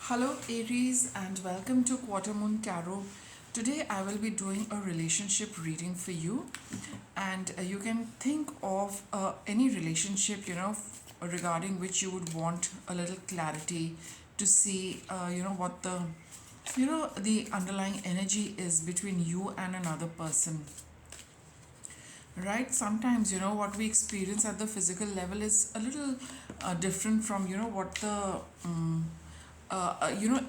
Hello Aries and welcome to Quarter Moon Tarot. Today I will be doing a relationship reading for you, and you can think of any relationship regarding which you would want a little clarity to see what the underlying energy is between you and another person. Right, sometimes what we experience at the physical level is a little different from what the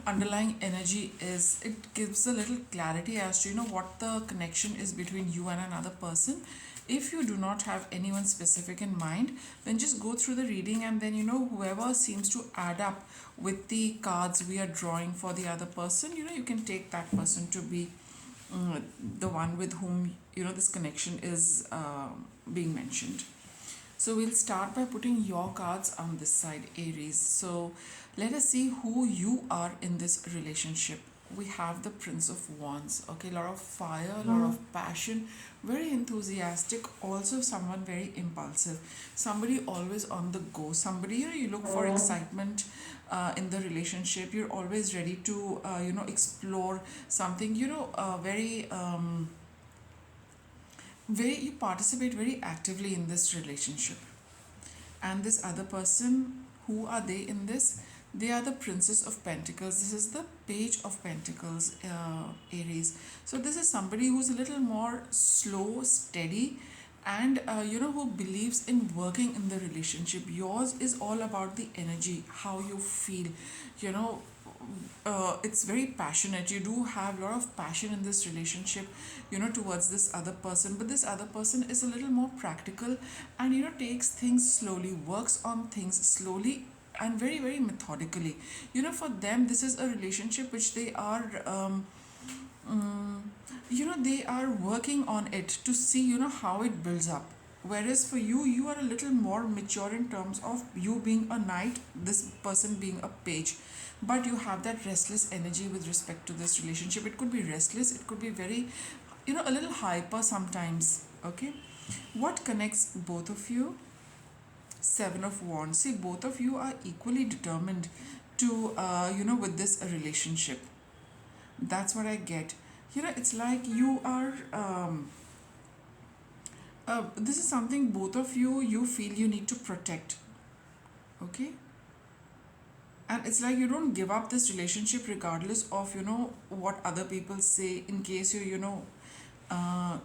underlying energy is. It gives a little clarity as to what the connection is between you and another person. If you do not have anyone specific in mind, then just go through the reading, and then whoever seems to add up with the cards we are drawing for the other person, you can take that person to be the one with whom this connection is being mentioned. So we'll start by putting your cards on this side, Aries. So let us see who you are in this relationship. We have the Prince of Wands. Okay, a lot of fire, a lot of passion, very enthusiastic, also someone very impulsive, somebody always on the go, somebody you look for excitement in the relationship. You're always ready to explore something, very you participate very actively in this relationship. And this other person, who are they in this? They are the Princess of Pentacles. This is the Page of Pentacles, Aries. So this is somebody who's a little more slow, steady, and who believes in working in the relationship. Yours is all about the energy, how you feel. you know it's very passionate. You do have a lot of passion in this relationship, towards this other person. But this other person is a little more practical, and takes things slowly, works on things slowly, and very very methodically. For them, this is a relationship which they are they are working on it to see how it builds up. Whereas for you, you are a little more mature in terms of you being a knight, this person being a page. But you have that restless energy with respect to this relationship. It could be restless, it could be very a little hyper sometimes. Okay, what connects both of you? Seven of Wands. See, both of you are equally determined to with this relationship. That's what I get. It's like you are this is something both of you feel you need to protect. Okay, and it's like you don't give up this relationship regardless of what other people say, in case uh,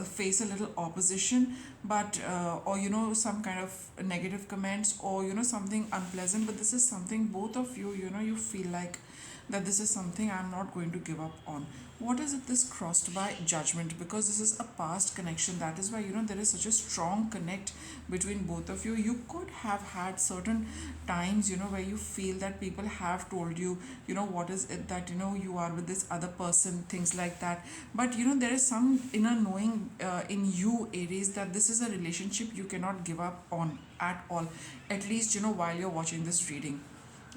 face a little opposition, but or some kind of negative comments, or something unpleasant. But this is something both of you feel like that this is something I'm not going to give up on. What is it this crossed by? Judgment, because this is a past connection. That is why there is such a strong connect between both of you. You could have had certain times where you feel that people have told you what is it that you are with this other person, things like that. But there is some inner knowing in you, Aries, that this is a relationship you cannot give up on at all, at least while you're watching this reading.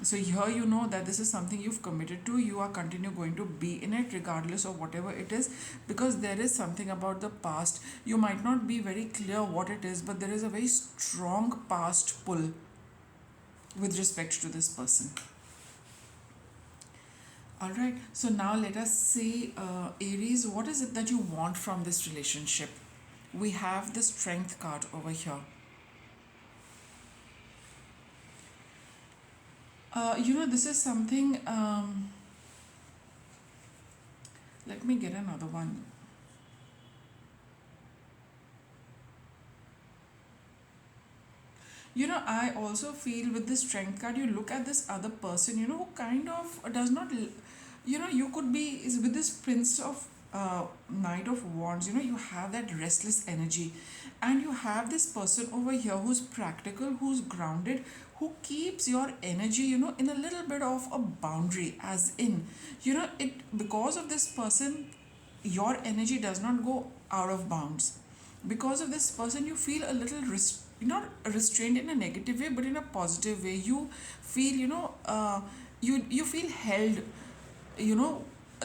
So here that this is something you've committed to. You are continue going to be in it regardless of whatever it is, because there is something about the past. You might not be very clear what it is, but there is a very strong past pull with respect to this person. Alright, so now let us see, Aries, what is it that you want from this relationship? We have the Strength card over here. This is something. Let me get another one. I also feel with this Strength card, you look at this other person, who kind of does not, you could be is with this Prince of Knight of Wands. You have that restless energy, and you have this person over here who's practical, who's grounded, who keeps your energy in a little bit of a boundary, as in it, because of this person, your energy does not go out of bounds. Because of this person, you feel a little not restrained in a negative way, but in a positive way. You feel you feel held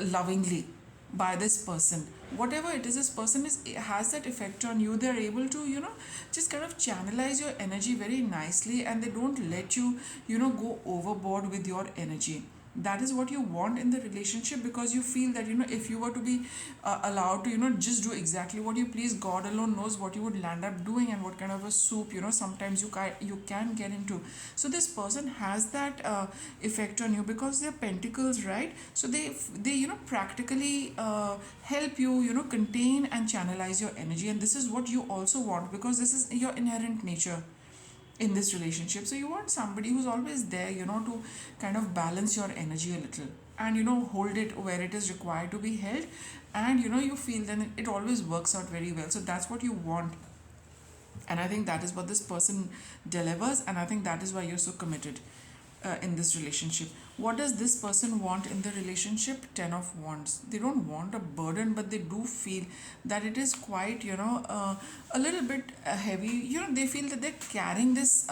lovingly by this person. Whatever it is, this person is has that effect on you. They're able to just kind of channelize your energy very nicely, and they don't let you go overboard with your energy. that is what you want in the relationship, because you feel that if you were to be allowed to just do exactly what you please, God alone knows what you would land up doing and what kind of a soup sometimes you can get into. So this person has that effect on you because they're pentacles, right? So they practically help you contain and channelize your energy, and this is what you also want because this is your inherent nature in this relationship. So you want somebody who's always there to kind of balance your energy a little, and hold it where it is required to be held, and you feel then it always works out very well. So that's what you want, and I think that is what this person delivers, and I think that is why you're so committed in this relationship. What does this person want in the relationship? 10 of Wands. They don't want a burden, but they do feel that it is quite a little bit heavy. They feel that they're carrying this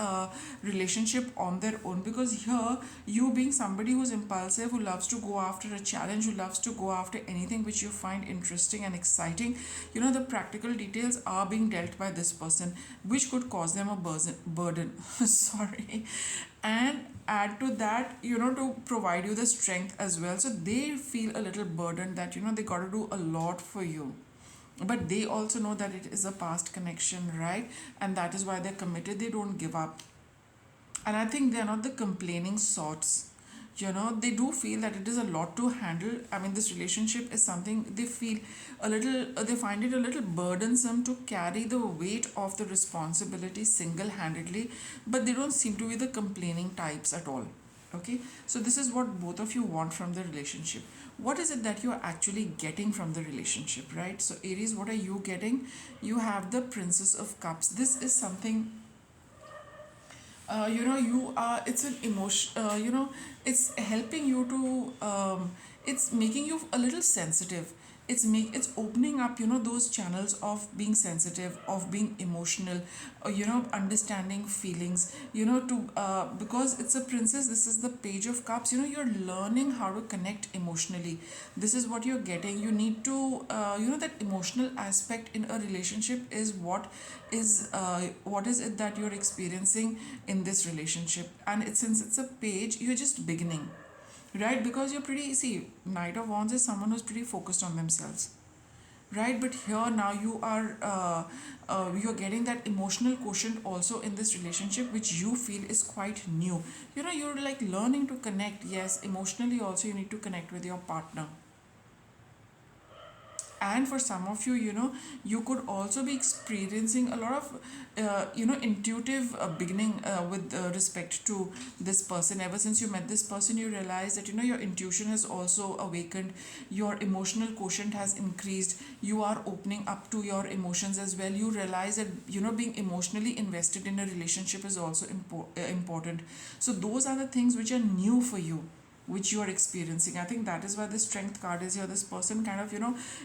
relationship on their own, because here you being somebody who's impulsive, who loves to go after a challenge, who loves to go after anything which you find interesting and exciting, the practical details are being dealt by this person, which could cause them a burden. Sorry. And add to that to provide you the strength as well. So they feel a little burdened that they got to do a lot for you, but they also know that it is a past connection, right? And that is why they're committed. They don't give up, and I think they're not the complaining sorts. They do feel that it is a lot to handle. I mean, this relationship is something they feel a little, they find it a little burdensome to carry the weight of the responsibility single handedly, but they don't seem to be the complaining types at all. Okay, so this is what both of you want from the relationship. What is it that you're actually getting from the relationship, right? So, Aries, what are you getting? You have the Princess of Cups. This is something you are, it's an emotion, it's helping you to it's making you a little sensitive. It's opening up those channels of being sensitive, of being emotional, understanding feelings, to because it's a princess. This is the Page of Cups. You're learning how to connect emotionally. This is what you're getting. You need to that emotional aspect in a relationship is what is it that you're experiencing in this relationship. And since it's a page, you're just beginning, right? Because you're pretty, see, Knight of Wands is someone who's pretty focused on themselves, right? But here now you are you're getting that emotional quotient also in this relationship, which you feel is quite new. You're like learning to connect. Yes, emotionally also you need to connect with your partner. And for some of you, you could also be experiencing a lot of intuitive beginning with respect to this person. Ever since you met this person, you realize that your intuition has also awakened, your emotional quotient has increased, you are opening up to your emotions as well. You realize that being emotionally invested in a relationship is also important. So those are the things which are new for you, which you are experiencing. I think that is why the Strength card is here. This person kind of,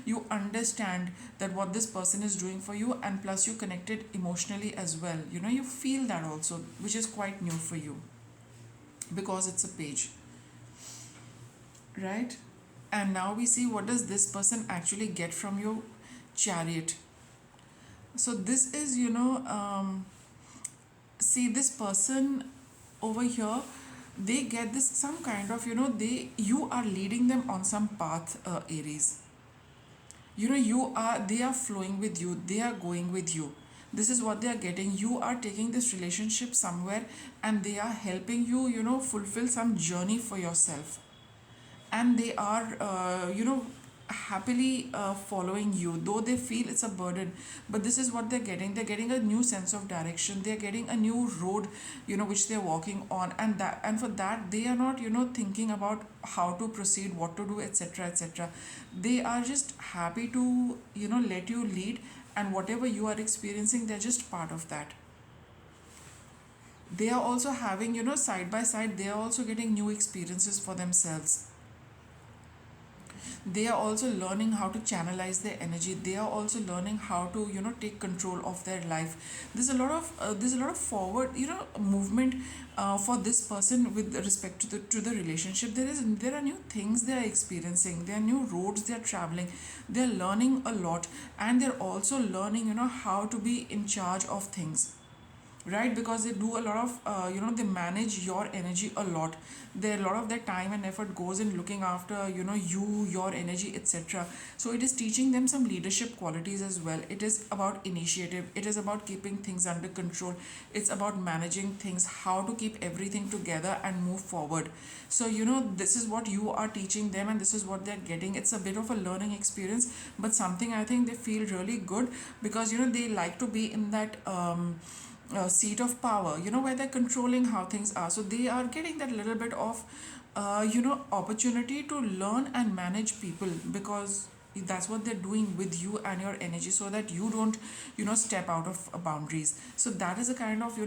you understand that what this person is doing for you, and plus you connected emotionally as well. You feel that also, which is quite new for you because it's a page, right? And now we see what does this person actually get from your Chariot. So this is, see, this person over here, they get this some kind of you are leading them on some path, Aries. They are flowing with you, they are going with you. This is what they are getting. You are taking this relationship somewhere, and they are helping you fulfill some journey for yourself, and they are happily following you, though they feel it's a burden. But this is what they're getting. They're getting a new sense of direction, they're getting a new road which they're walking on, and for that they are not thinking about how to proceed, what to do, etc., etc. They are just happy to let you lead, and whatever you are experiencing, they're just part of that. They are also having side by side, they are also getting new experiences for themselves. They are also learning how to channelize their energy. They are also learning how to take control of their life. There's a lot of forward movement for this person with respect to the relationship. There are new things they are experiencing, there are new roads they are traveling, they are learning a lot, and they're also learning how to be in charge of things. right? Because they do a lot of they manage your energy a lot. There a lot of their time and effort goes in looking after you, your energy, etc. So it is teaching them some leadership qualities as well. It is about initiative, it is about keeping things under control, it's about managing things, how to keep everything together and move forward. So this is what you are teaching them, and this is what they're getting. It's a bit of a learning experience, but something I think they feel really good, because they like to be in that seat of power, where they're controlling how things are. So they are getting that little bit of opportunity to learn and manage people, because that's what they're doing with you and your energy, so that you don't step out of boundaries. So that is a kind of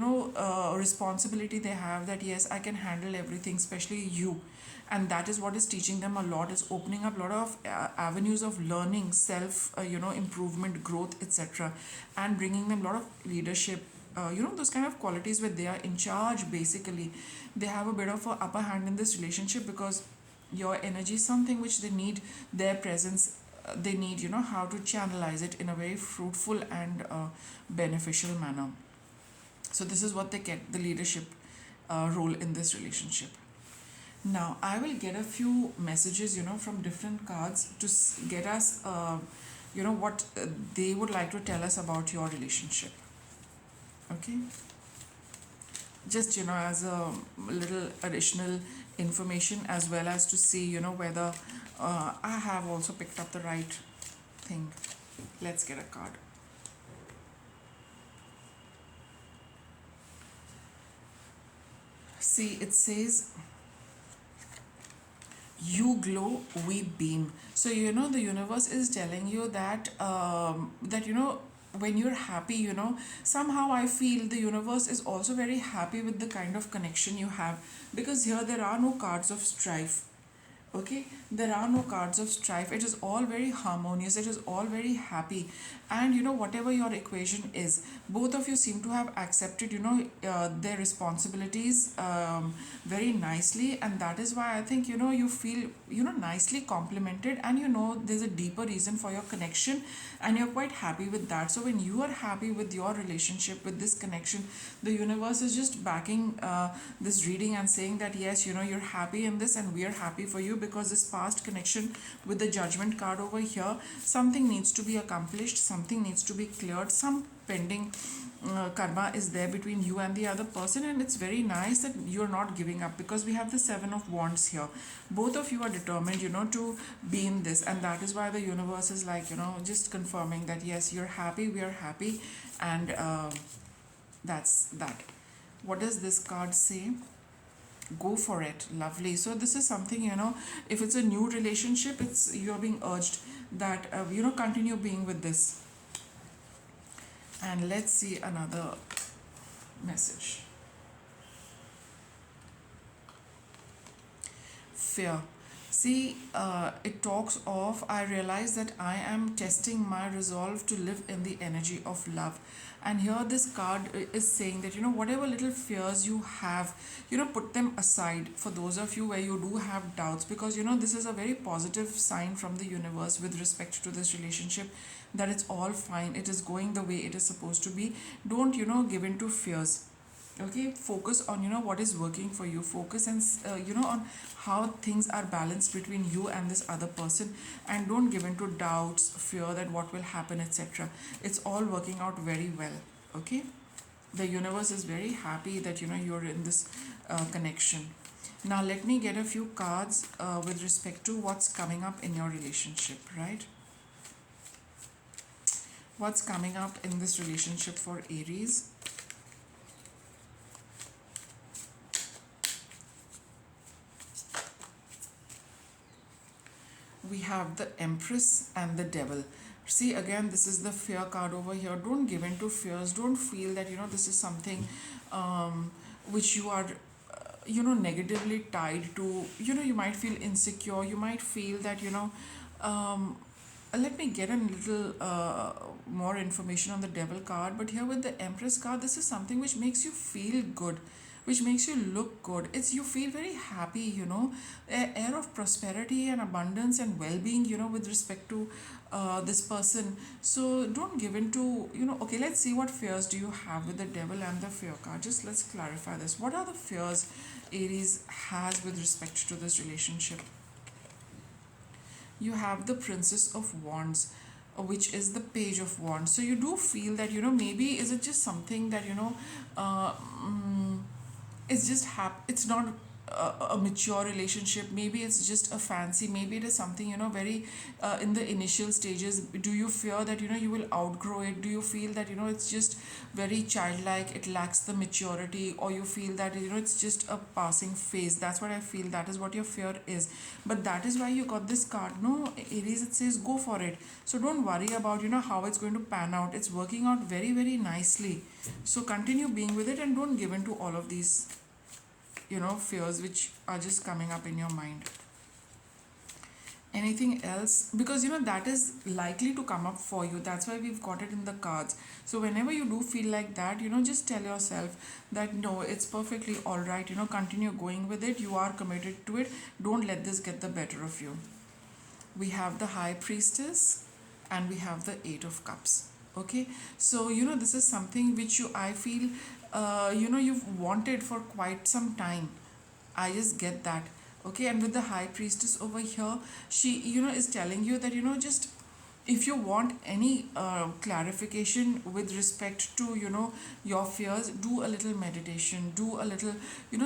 responsibility they have, that yes, I can handle everything, especially you. And that is what is teaching them a lot, is opening up a lot of avenues of learning, self improvement, growth, etc. And bringing them a lot of leadership, those kind of qualities where they are in charge. Basically they have a bit of a upper hand in this relationship, because your energy is something which they need, their presence, they need how to channelize it in a very fruitful and beneficial manner. So this is what they get, the leadership role in this relationship. Now I will get a few messages from different cards to get us what they would like to tell us about your relationship. Okay, just as a little additional information, as well as to see whether I have also picked up the right thing. Let's get a card. See, it says, you glow, we beam. So the universe is telling you that when you're happy, somehow I feel the universe is also very happy with the kind of connection you have, because here there are no cards of strife. Okay, there are no cards of strife, it is all very harmonious, it is all very happy. And whatever your equation is, both of you seem to have accepted their responsibilities very nicely. And that is why I think you feel nicely complimented, and there's a deeper reason for your connection, and you're quite happy with that. So when you are happy with your relationship, with this connection, the universe is just backing this reading and saying that yes, you're happy in this, and we are happy for you, because this past connection with the judgment card over here, something needs to be accomplished, something needs to be cleared, some pending karma is there between you and the other person. And it's very nice that you're not giving up, because we have the 7 of Wands here. Both of you are determined to be in this, and that is why the universe is like just confirming that yes, you're happy, we are happy. And that's that. What does this card say? Go for it. Lovely. So this is something, if it's a new relationship, it's you're being urged that continue being with this. And let's see another message. Fear. See, it talks of, I realize that I am testing my resolve to live in the energy of love. And here this card is saying that whatever little fears you have, put them aside, for those of you where you do have doubts, because this is a very positive sign from the universe with respect to this relationship, that it's all fine, it is going the way it is supposed to be. Don't give in to fears. Okay, focus on what is working for you, focus and on how things are balanced between you and this other person, and don't give in to doubts, fear that what will happen, etc. It's all working out very well. Okay, the universe is very happy that you're in this connection. Now let me get a few cards with respect to what's coming up in your relationship, right? What's coming up in this relationship for Aries? We have the Empress and the Devil. See, again, this is the fear card over here. Don't give in to fears. Don't feel that this is something which you are negatively tied to. You might feel insecure, you might feel that um, let me get a little more information on the Devil card. But here with the Empress card, this is something which makes you feel good. which makes you look good. It's you feel very happy, air of prosperity and abundance and well-being, with respect to this person. So don't give in to, okay, let's see what fears do you have with the devil and the fear card. Just let's clarify this. What are the fears Aries has with respect to this relationship? You have the Princess of Wands, which is the Page of Wands. So you do feel that, maybe is it just something that, uh, mm, it's just it's not a mature relationship. Maybe it's just a fancy. Maybe it is something, very in the initial stages. Do you fear that, you will outgrow it? Do you feel that, it's just very childlike, it lacks the maturity? Or you feel that, it's just a passing phase? That's what I feel. That is what your fear is. But that is why you got this card. No, Aries, it says go for it. So don't worry about, how it's going to pan out. It's working out very, very nicely. So continue being with it and don't give in to all of these, fears which are just coming up in your mind. Anything else? Because, that is likely to come up for you. That's why we've got it in the cards. So whenever you do feel like that, just tell yourself that no, it's perfectly all right. Continue going with it. You are committed to it. Don't let this get the better of you. We have the High Priestess and we have the Eight of Cups. Okay, so this is something which I feel you've wanted for quite some time. I just get that. Okay, and with the High Priestess over here, she is telling you that just if you want any clarification with respect to your fears, do a little meditation, do a little,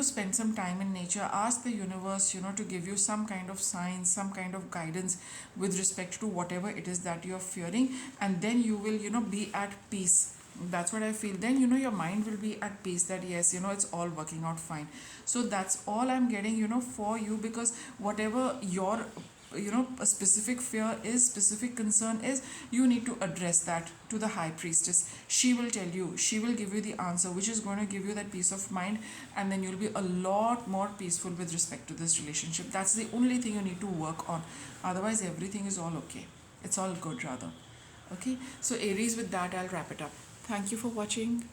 spend some time in nature, ask the universe to give you some kind of signs, some kind of guidance with respect to whatever it is that you're fearing, and then you will be at peace. That's what I feel. Then your mind will be at peace that yes, it's all working out fine. So that's all I'm getting for you, because whatever your a specific fear is, specific concern is, you need to address that to the High Priestess. She will tell you, she will give you the answer which is going to give you that peace of mind, and then you'll be a lot more peaceful with respect to this relationship. That's the only thing you need to work on. Otherwise everything is all okay, it's all good rather. Okay, so Aries, with that I'll wrap it up. Thank you for watching.